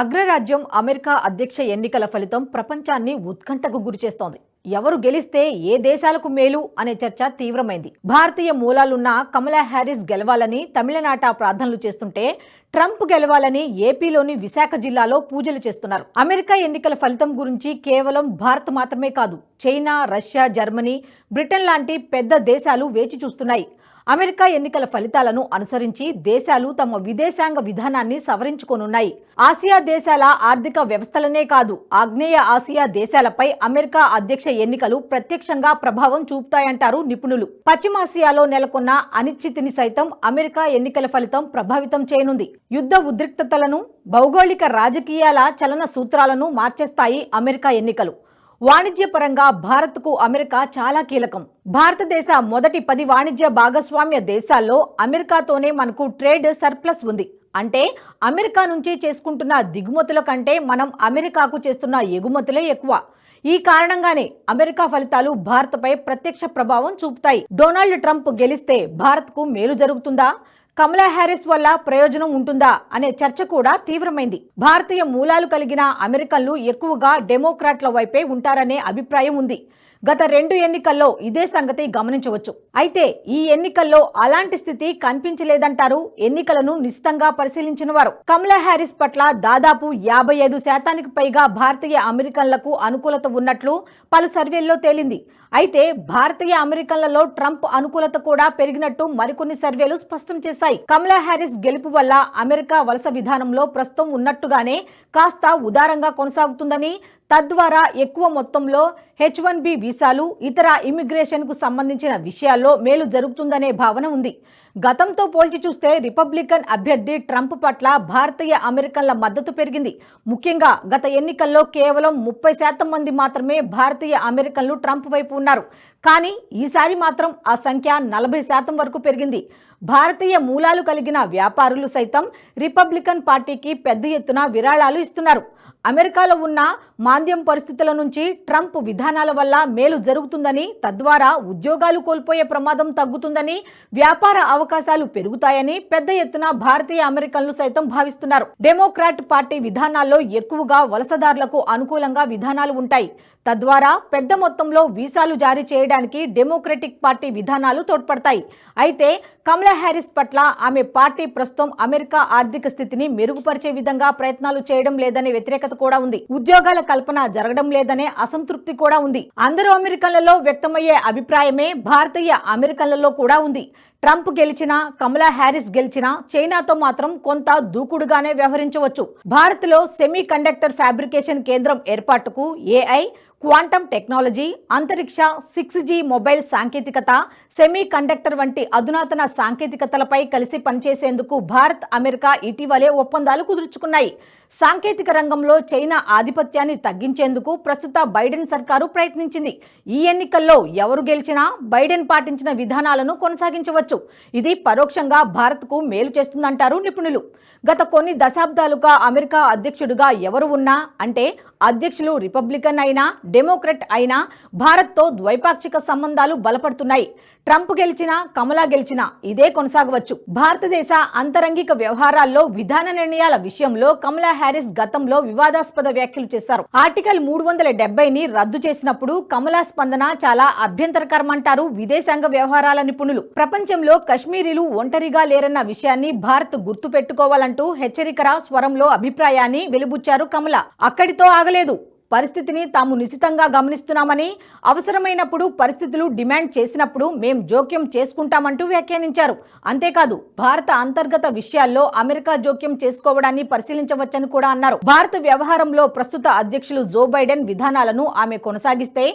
అగ్రరాజ్యం అమెరికా అధ్యక్ష ఎన్నికల ఫలితం ప్రపంచాన్ని ఉత్కంఠకు గురిచేస్తోంది. ఎవరు గెలిస్తే ఏ దేశాలకు మేలు అనే చర్చ తీవ్రమైంది. భారతీయ మూలాలున్న కమలా హ్యారిస్ గెలవాలని తమిళనాట ప్రార్థనలు చేస్తుంటే, ట్రంప్ గెలవాలని ఏపీలోని విశాఖ జిల్లాలో పూజలు చేస్తున్నారు. అమెరికా ఎన్నికల ఫలితం గురించి కేవలం భారత్ మాత్రమే కాదు, చైనా, రష్యా, జర్మనీ, బ్రిటన్ లాంటి పెద్ద దేశాలు వేచి చూస్తున్నాయి. అమెరికా ఎన్నికల ఫలితాలను అనుసరించి దేశాలు తమ విదేశాంగ విధానాన్ని సవరించుకోనున్నాయి. ఆసియా దేశాల ఆర్థిక వ్యవస్థలనే కాదు, ఆగ్నేయ ఆసియా దేశాలపై అమెరికా అధ్యక్ష ఎన్నికలు ప్రత్యక్షంగా ప్రభావం చూపుతాయంటారు నిపుణులు. పశ్చిమాసియాలో నెలకొన్న అనిశ్చితిని సైతం అమెరికా ఎన్నికల ఫలితం ప్రభావితం చేయనుంది. యుద్ధ ఉద్రిక్తతలను, భౌగోళిక రాజకీయాల చలన సూత్రాలను మార్చేస్తాయి అమెరికా ఎన్నికలు. వాణిజ్యపరంగా భారత్కు అమెరికా చాలా కీలకం. భారతదేశ మొదటి 10 వాణిజ్య భాగస్వామ్య దేశాల్లో అమెరికాతోనే మనకు ట్రేడ్ సర్ప్లస్ ఉంది. అంటే అమెరికా నుంచి చేసుకుంటున్న దిగుమతుల కంటే మనం అమెరికాకు చేస్తున్న ఎగుమతులే ఎక్కువ. ఈ కారణంగానే అమెరికా ఫలితాలు భారత్పై ప్రత్యక్ష ప్రభావం చూపుతాయి. డొనాల్డ్ ట్రంప్ గెలిస్తే భారత్కు మేలు జరుగుతుందా, కమలా హ్యారిస్ వల్ల ప్రయోజనం ఉంటుందా అనే చర్చ కూడా తీవ్రమైంది. భారతీయ మూలాలు కలిగిన అమెరికన్లు ఎక్కువగా డెమోక్రాట్ల వైపే ఉంటారనే అభిప్రాయం ఉంది. గత 2 ఎన్నికల్లో ఇదే సంగతి గమనించవచ్చు. అయితే ఈ ఎన్నికల్లో అలాంటి స్థితి కనిపించలేదంటారు ఎన్నికలను నిశితంగా పరిశీలించిన వారు. కమలా హ్యారిస్ పట్ల దాదాపు 55% పైగా భారతీయ అమెరికన్లకు అనుకూలత ఉన్నట్లు పలు సర్వేల్లో తేలింది. అయితే భారతీయ అమెరికన్లలో ట్రంప్ అనుకూలత కూడా పెరిగినట్టు మరికొన్ని సర్వేలు స్పష్టం చేశాయి. కమలా హ్యారిస్ గెలుపు వల్ల అమెరికా వలస విధానంలో ప్రస్తుతం ఉన్నట్టుగానే కాస్త ఉదారంగా కొనసాగుతుందని, తద్వారా ఎక్కువ మొత్తంలో H-1B వీసాలు, ఇతర ఇమిగ్రేషన్కు సంబంధించిన విషయాల్లో మేలు జరుగుతుందనే భావన ఉంది. గతంతో పోల్చి చూస్తే రిపబ్లికన్ అభ్యర్థి ట్రంప్ పట్ల భారతీయ అమెరికన్ల మద్దతు పెరిగింది. ముఖ్యంగా గత ఎన్నికల్లో కేవలం 30% మంది మాత్రమే భారతీయ అమెరికన్లు ట్రంప్ వైపు ఉన్నారు. కానీ ఈసారి మాత్రం ఆ సంఖ్య 40% వరకు పెరిగింది. భారతీయ మూలాలు కలిగిన వ్యాపారులు సైతం రిపబ్లికన్ పార్టీకి పెద్ద ఎత్తున విరాళాలు ఇస్తున్నారు. అమెరికాలో ఉన్న మాంద్యం పరిస్థితుల నుంచి ట్రంప్ విధానాల వల్ల మేలు జరుగుతుందని, తద్వారా ఉద్యోగాలు కోల్పోయే ప్రమాదం తగ్గుతుందని, వ్యాపార అవకాశాలు పెరుగుతాయని పెద్ద ఎత్తున భారతీయ అమెరికన్లు సైతం భావిస్తున్నారు. డెమోక్రాట్ పార్టీ విధానాల్లో ఎక్కువగా వలసదారులకు అనుకూలంగా విధానాలు ఉంటాయి. తద్వారా పెద్ద మొత్తంలో వీసాలు జారీ చేయడానికి డెమోక్రటిక్ పార్టీ విధానాలు తోడ్పడతాయి. అయితే కమలా హ్యారిస్ పట్ల ఆమె పార్టీ ప్రస్తుతం అమెరికా ఆర్థిక స్థితిని మెరుగుపరిచే విధంగా ప్రయత్నాలు చేయడం లేదనే వ్యతిరేకత కూడా ఉంది. ఉద్యోగాల కల్పన జరగడం లేదనే అసంతృప్తి కూడా ఉంది. అందరూ అమెరికన్లలో వ్యక్తమయ్యే అభిప్రాయమే భారతీయ అమెరికన్లలో కూడా ఉంది. ట్రంప్ గెలిచినా, కమలా హ్యారిస్ గెలిచినా చైనాతో మాత్రం కొంత దూకుడుగానే వ్యవహరించవచ్చు. భారత్లో సెమీ కండక్టర్ ఫ్యాబ్రికేషన్ కేంద్రం ఏర్పాటుకు AI, క్వాంటమ్ టెక్నాలజీ, అంతరిక్ష, 6G మొబైల్ సాంకేతికత, సెమీ కండక్టర్ వంటి అధునాతన సాంకేతికతలపై కలిసి పనిచేసేందుకు భారత్, అమెరికా ఇటీవలే ఒప్పందాలు కుదుర్చుకున్నాయి. సాంకేతిక రంగంలో చైనా ఆధిపత్యాన్ని తగ్గించేందుకు ప్రస్తుత బైడెన్ సర్కారు ప్రయత్నించింది. ఈ ఎన్నికల్లో ఎవరు గెలిచినా బైడెన్ పాటించిన విధానాలను కొనసాగించవచ్చు. ఇది పరోక్షంగా భారత్కు మేలు చేస్తుందంటారు నిపుణులు. గత కొన్ని దశాబ్దాలుగా అమెరికా అధ్యక్షుడిగా ఎవరు ఉన్నా, అంటే అధ్యక్షులు రిపబ్లికన్ అయినా, డెమోక్రట్ అయినా, భారత్తో ద్వైపాక్షిక సంబంధాలు బలపడుతున్నాయి. ట్రంప్ గెలిచినా, కమలా గెలిచినా ఇదే కొనసాగవచ్చు. భారతదేశ అంతరంగిక వ్యవహారాల్లో విధాన నిర్ణయాల విషయంలో కమలా హ్యారిస్ గతంలో వివాదాస్పద వ్యాఖ్యలు చేశారు. ఆర్టికల్ 370ని రద్దు చేసినప్పుడు కమలా స్పందన చాలా అభ్యంతరకరమంటారు విదేశాంగ వ్యవహారాల నిపుణులు. ప్రపంచంలో కశ్మీరీలు ఒంటరిగా లేరన్న విషయాన్ని భారత్ గుర్తు పెట్టుకోవాలంటూ హెచ్చరికర స్వరంలో అభిప్రాయాన్ని వెలిబుచ్చారు కమలా. అక్కడితో ఆగలేదు. పరిస్థితిని తాము నిశితంగా గమనిస్తున్నామని, అవసరమైనప్పుడు పరిస్థితులు డిమాండ్ చేసినప్పుడు మేం జోక్యం చేసుకుంటామంటూ వ్యాఖ్యానించారు. అంతేకాదు భారత అంతర్గత విషయాల్లో అమెరికా జోక్యం చేసుకోవడాన్ని పరిశీలించవచ్చని కూడా అన్నారు. భారత వ్యవహారంలో ప్రస్తుత అధ్యక్షులు జో బైడెన్ విధానాలను ఆమె కొనసాగిస్తే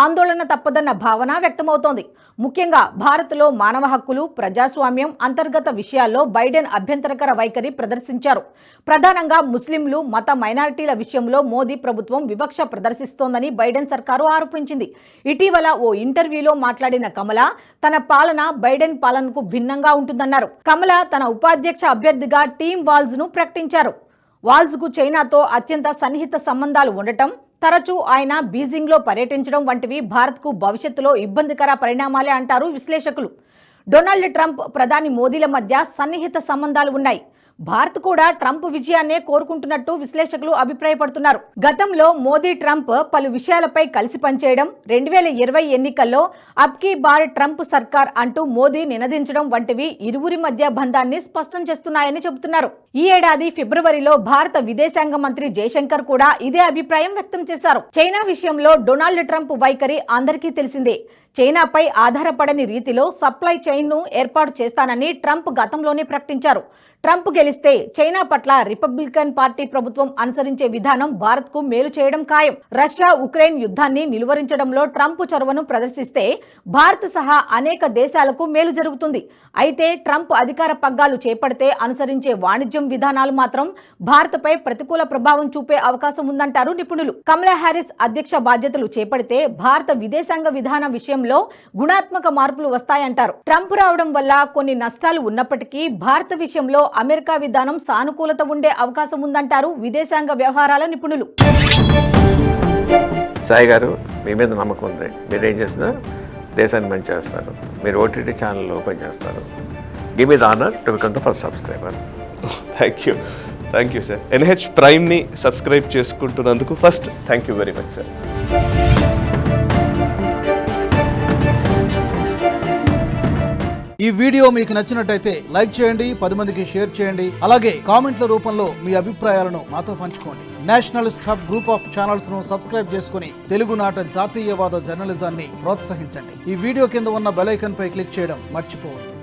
ఆందోళన తప్పదన్న భావన వ్యక్తమవుతోంది. ముఖ్యంగా భారత్లో మానవ హక్కులు, ప్రజాస్వామ్యం, అంతర్గత విషయాల్లో బైడెన్ అభ్యంతరకర వైఖరి ప్రదర్శించారు. ప్రధానంగా ముస్లింలు, మత మైనారిటీల విషయంలో మోదీ ప్రభుత్వం వివక్ష ప్రదర్శిస్తోందని బైడెన్ సర్కారు ఆరోపించింది. ఇటీవల ఓ ఇంటర్వ్యూలో మాట్లాడిన కమలా తన పాలన బైడెన్ పాలనకు భిన్నంగా ఉంటుందన్నారు. కమలా తన ఉపాధ్యక్ష అభ్యర్థిగా టీమ్ వాల్జ్ ను ప్రకటించారు. వాల్జ్ కు చైనాతో అత్యంత సన్నిహిత సంబంధాలు ఉండటం, తరచూ ఆయన బీజింగ్లో పర్యటించడం వంటివి భారత్కు భవిష్యత్తులో ఇబ్బందికర పరిణామాలే అంటారు విశ్లేషకులు. డొనాల్డ్ ట్రంప్, ప్రధాని మోదీల మధ్య సన్నిహిత సంబంధాలు ఉన్నాయి. భారత్ కూడా ట్రంప్ విజయాన్నే కోరుకుంటున్నట్టు విశ్లేషకులు అభిప్రాయపడుతున్నారు. గతంలో మోదీ ట్రంప్ పలు విషయాలపై కలిసి పనిచేయడం, 2020 ఎన్నికల్లో అబ్ కీ బార్ ట్రంప్ సర్కార్ అంటూ మోదీ నినదించడం వంటివి ఇరువురి మధ్య బంధాన్ని స్పష్టం చేస్తున్నాయని చెబుతున్నారు. ఈ ఏడాది ఫిబ్రవరిలో భారత విదేశాంగ మంత్రి జయశంకర్ కూడా ఇదే అభిప్రాయం వ్యక్తం చేశారు. చైనా విషయంలో డొనాల్డ్ ట్రంప్ వైఖరి అందరికీ తెలిసిందే. చైనాపై ఆధారపడని రీతిలో సప్లై చైన్ ను ఏర్పాటు చేస్తానని ట్రంప్ గతంలోనే ప్రకటించారు. ట్రంప్ గెలిస్తే చైనా పట్ల రిపబ్లికన్ పార్టీ ప్రభుత్వం అనుసరించే విధానం భారత్ కు మేలు చేయడం ఖాయం. రష్యా ఉక్రెయిన్ యుద్ధాన్ని నిలువరించడంలో ట్రంప్ చొరవను ప్రదర్శిస్తే భారత్ సహా అనేక దేశాలకు మేలు జరుగుతుంది. అయితే ట్రంప్ అధికార పగ్గాలు చేపడితే అనుసరించే వాణిజ్యం విధానాలు మాత్రం భారత్పై ప్రతికూల ప్రభావం చూపే అవకాశం ఉందంటారు నిపుణులు. కమలా హ్యారిస్ అధ్యక్ష బాధ్యతలు చేపడితే భారత విదేశాంగ విధాన విషయంలో గుణాత్మక మార్పులు వస్తాయంటారు. ట్రంప్ రావడం వల్ల కొన్ని నష్టాలు ఉన్నప్పటికీ భారత విషయంలో అమెరికా విధానం సానుకూలత ఉండే అవకాశం ఉందంటారు విదేశాంగ వ్యవహారాల నిపుణులు. సాయి గారు, మీ మీద నమ్మకం ఉంది. మీరేం చేసినా దేశాన్ని మంచి చేస్తారు. మీరు ఓటీటీ ఛానల్ ఓపెన్ చేస్తారు. Give me the honour to become the first subscriber. Thank you sir. NH ప్రైమ్ని సబ్స్క్రైబ్ చేసుకుంటున్నందుకు first thank you very much sir. ఈ వీడియో మీకు నచ్చినట్టయితే లైక్ చేయండి, 10 మందికి షేర్ చేయండి. అలాగే కామెంట్ల రూపంలో మీ అభిప్రాయాలను మాతో పంచుకోండి. Nationalist hub group of channels ను సబ్స్క్రైబ్ చేసుకుని తెలుగునాట జాతీయవాద జర్నలిజాన్ని ప్రోత్సహించండి. ఈ వీడియో కింద ఉన్న బెల్ ఐకాన్ పై క్లిక్ చేయడం మర్చిపోవద్దు.